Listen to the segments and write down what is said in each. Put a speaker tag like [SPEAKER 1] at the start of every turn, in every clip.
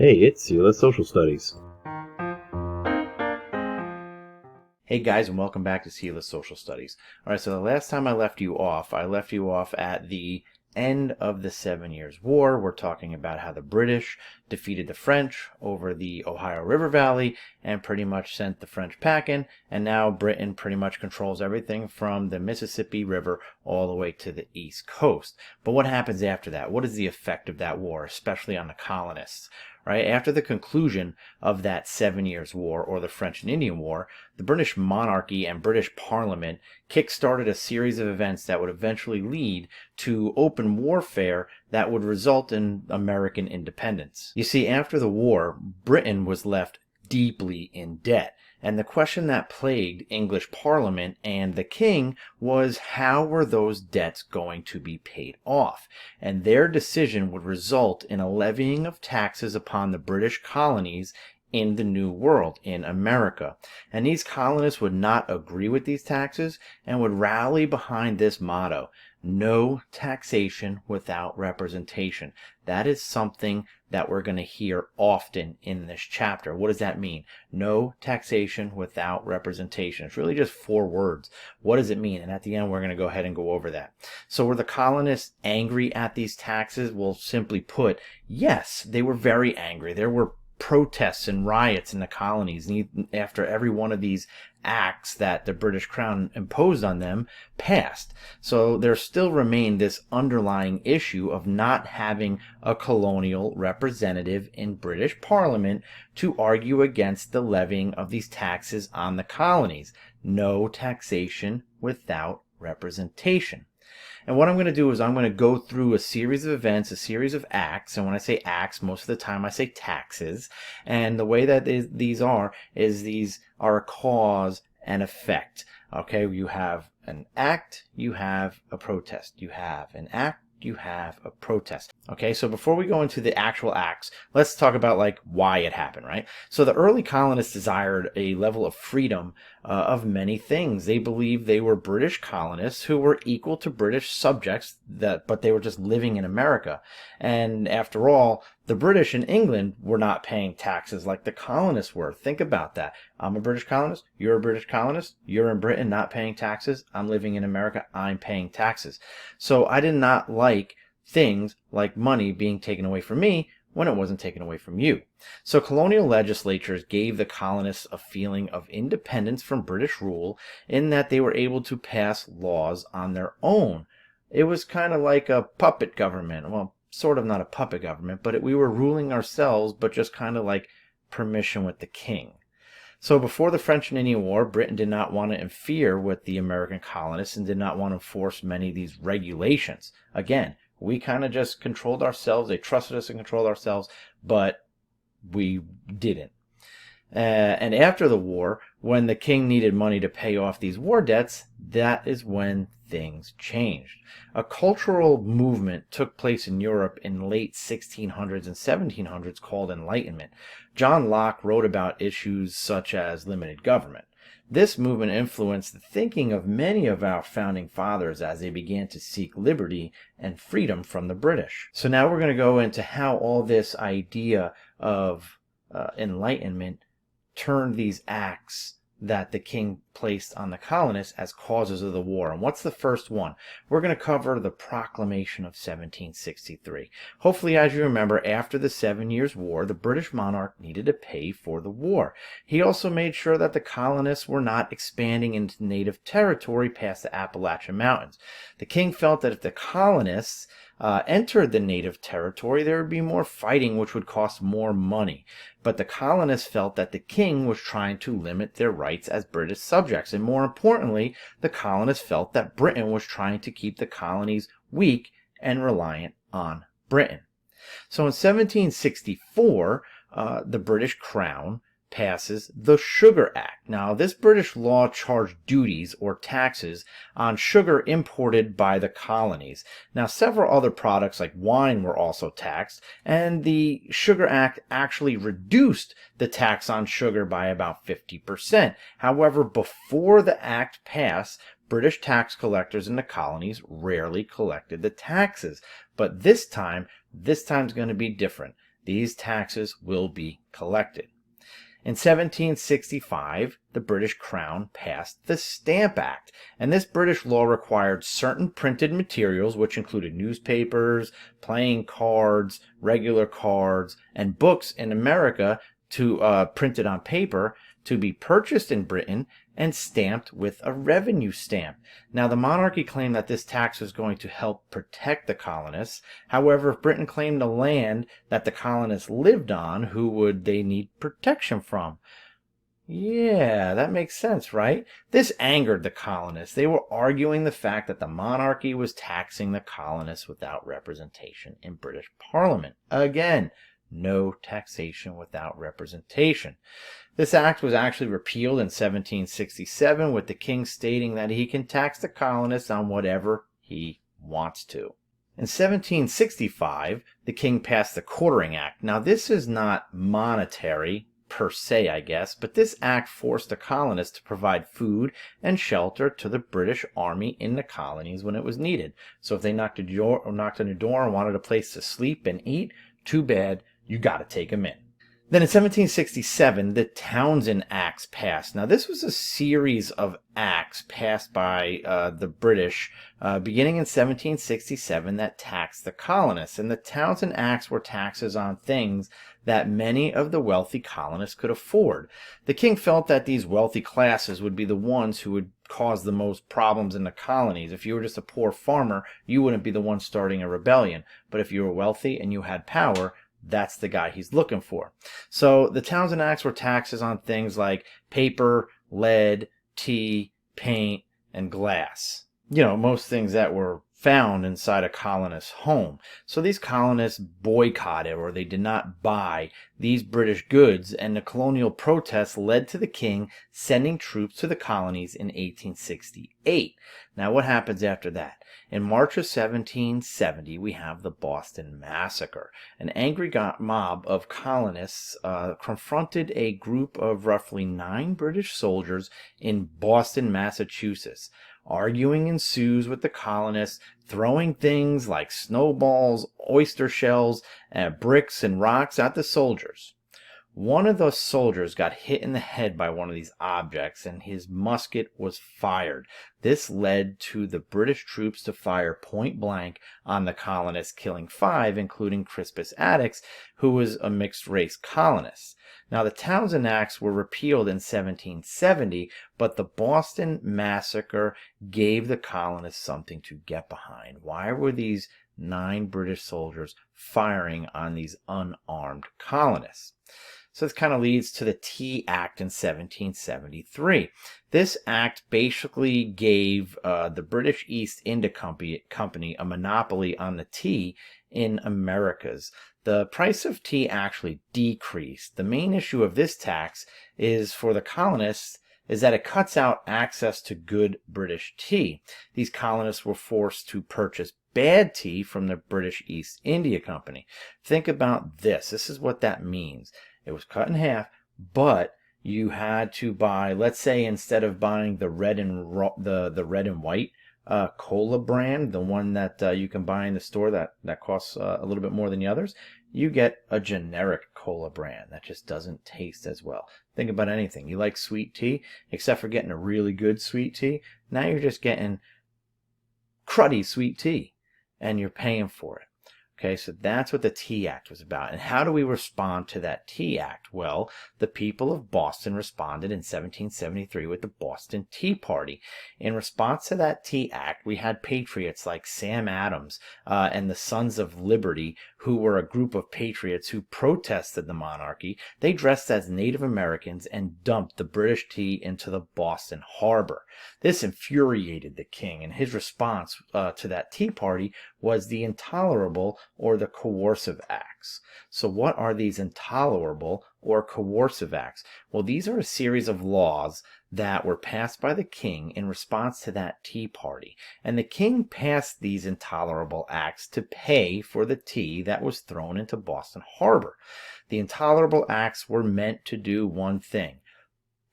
[SPEAKER 1] Hey, it's Sela Social Studies.
[SPEAKER 2] Hey guys, and welcome back to Sela Social Studies. All right, so the last time I left you off at the end of the 7 Years' War. We're talking about how the British defeated the French over the Ohio River Valley and pretty much sent the French packing, and now Britain pretty much controls everything from the Mississippi River all the way to the East Coast. But what happens after that? What is the effect of that war, especially on the colonists? Right after the conclusion of that 7 Years' War, or the French and Indian War, the British monarchy and British Parliament kick-started a series of events that would eventually lead to open warfare that would result in American independence. You see, after the war, Britain was left deeply in debt. And the question that plagued English Parliament and the King was, how were those debts going to be paid off? And their decision would result in a levying of taxes upon the British colonies in the New World, in America. And these colonists would not agree with these taxes and would rally behind this motto: no taxation without representation. That is something that we're going to hear often in this chapter. What does that mean? No taxation without representation. It's really just 4 words. What does it mean? And at the end, we're going to go ahead and go over that. So were the colonists angry at these taxes? Well, simply put, yes, they were very angry. There were protests and riots in the colonies, and after every one of these acts that the British Crown imposed on them passed. So there still remained this underlying issue of not having a colonial representative in British Parliament to argue against the levying of these taxes on the colonies. No taxation without representation. And what I'm going to do is I'm going to go through a series of events, a series of acts. And when I say acts, most of the time I say taxes. And the way that these are a cause and effect. Okay, you have an act, you have a protest. You have an act, you have a protest. Okay, so before we go into the actual acts, let's talk about why it happened, right? So the early colonists desired a level of freedom of many things. They believed they were British colonists who were equal to British subjects, but they were just living in America. And after all, the British in England were not paying taxes like the colonists were. Think about that. I'm a British colonist. You're a British colonist. You're in Britain not paying taxes. I'm living in America. I'm paying taxes. So I did not like things like money being taken away from me when it wasn't taken away from you. So colonial legislatures gave the colonists a feeling of independence from British rule in that they were able to pass laws on their own. It was kind of like a puppet government. Well, sort of not a puppet government, but we were ruling ourselves, but just kind of like permission with the king. So before the French and Indian War, Britain did not want to interfere with the American colonists and did not want to enforce many of these regulations. Again, we kind of just controlled ourselves. They trusted us and controlled ourselves, but we didn't. And after the war, when the king needed money to pay off these war debts, that is when things changed. A cultural movement took place in Europe in late 1600s and 1700s called Enlightenment. John Locke wrote about issues such as limited government. This movement influenced the thinking of many of our founding fathers as they began to seek liberty and freedom from the British. So now we're going to go into how all this idea of enlightenment turned these acts that the king placed on the colonists as causes of the war. And what's the first one? We're going to cover the Proclamation of 1763. Hopefully, as you remember, after the 7 Years' War, the British monarch needed to pay for the war. He also made sure that the colonists were not expanding into native territory past the Appalachian Mountains. The king felt that if the colonists entered the native territory, there would be more fighting, which would cost more money. But the colonists felt that the king was trying to limit their rights as British subjects. And more importantly, the colonists felt that Britain was trying to keep the colonies weak and reliant on Britain. So in 1764, the British Crown passes the Sugar Act. Now, this British law charged duties or taxes on sugar imported by the colonies. Now, several other products like wine were also taxed, and the Sugar Act actually reduced the tax on sugar by about 50%. However, before the act passed, British tax collectors in the colonies rarely collected the taxes. But this time's going to be different. these taxes will be collected. In 1765, the British Crown passed the Stamp Act, and this British law required certain printed materials, which included newspapers, playing cards, regular cards, and books in America printed on paper, to be purchased in Britain and stamped with a revenue stamp. Now, the monarchy claimed that this tax was going to help protect the colonists. However, if Britain claimed the land that the colonists lived on, who would they need protection from? Yeah, that makes sense, right? This angered the colonists. They were arguing the fact that the monarchy was taxing the colonists without representation in British Parliament. Again, no taxation without representation. This act was actually repealed in 1767, with the king stating that he can tax the colonists on whatever he wants to. In 1765, the king passed the Quartering Act. Now, this is not monetary per se, I guess, but this act forced the colonists to provide food and shelter to the British Army in the colonies when it was needed. So if they knocked on your door and wanted a place to sleep and eat, too bad, you got to take them in. Then in 1767, the Townshend Acts passed. Now, this was a series of acts passed by the British beginning in 1767 that taxed the colonists. And the Townshend Acts were taxes on things that many of the wealthy colonists could afford. The king felt that these wealthy classes would be the ones who would cause the most problems in the colonies. If you were just a poor farmer, you wouldn't be the one starting a rebellion. But if you were wealthy and you had power, that's the guy he's looking for. So the Townshend Acts were taxes on things like paper, lead, tea, paint, and glass. You know, most things that were found inside a colonist's home. So these colonists boycotted, or they did not buy, these British goods, and the colonial protests led to the king sending troops to the colonies in 1868. Now, what happens after that? In March of 1770, we have the Boston Massacre. An angry mob of colonists confronted a group of roughly 9 British soldiers in Boston, Massachusetts. Arguing ensues with the colonists, throwing things like snowballs, oyster shells, bricks, and rocks at the soldiers. One of those soldiers got hit in the head by one of these objects, and his musket was fired. This led to the British troops to fire point blank on the colonists, killing 5, including Crispus Attucks, who was a mixed-race colonist. Now, the Townshend Acts were repealed in 1770, but the Boston Massacre gave the colonists something to get behind. Why were these 9 British soldiers firing on these unarmed colonists? So this kind of leads to the Tea Act in 1773. This act basically gave the British East India Company a monopoly on the tea in Americas. The price of tea actually decreased. The main issue of this tax is for the colonists is that it cuts out access to good British tea. These colonists were forced to purchase bad tea from the British East India Company. Think about this. This is what that means. It was cut in half, but you had to buy, let's say, instead of buying the red and white cola brand, the one that you can buy in the store that costs a little bit more than the others, you get a generic cola brand that just doesn't taste as well. Think about anything. You like sweet tea, except for getting a really good sweet tea. Now you're just getting cruddy sweet tea, and you're paying for it. Okay, so that's what the Tea Act was about. And how do we respond to that Tea Act? Well, the people of Boston responded in 1773 with the Boston Tea Party. In response to that Tea Act, we had patriots like Sam Adams and the Sons of Liberty, who were a group of patriots who protested the monarchy. They dressed as Native Americans and dumped the British tea into the Boston harbor. This infuriated the king, and his response to that Tea Party was the Intolerable or the Coercive Acts. So what are these intolerable or coercive acts? Well, these are a series of laws that were passed by the king in response to that Tea Party. And the king passed these intolerable acts to pay for the tea that was thrown into Boston Harbor. The intolerable acts were meant to do one thing: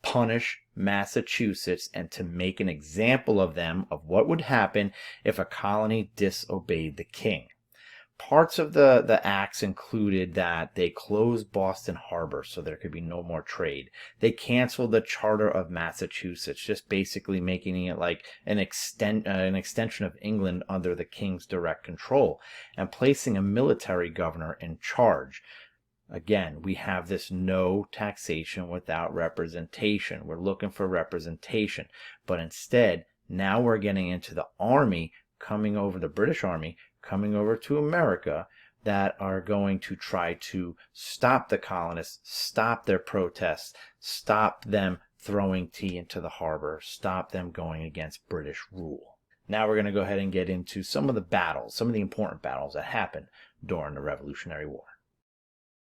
[SPEAKER 2] punish Massachusetts, and to make an example of them of what would happen if a colony disobeyed the king. Parts of the acts included that they closed Boston Harbor so there could be no more trade. They canceled the Charter of Massachusetts, just basically making it like an extension of England under the king's direct control, and placing a military governor in charge. Again, we have this no taxation without representation. We're looking for representation, but instead, now we're getting into the army coming over, the British Army coming over to America, that are going to try to stop the colonists, stop their protests, stop them throwing tea into the harbor, stop them going against British rule. Now we're going to go ahead and get into some of the battles, some of the important battles that happened during the Revolutionary War.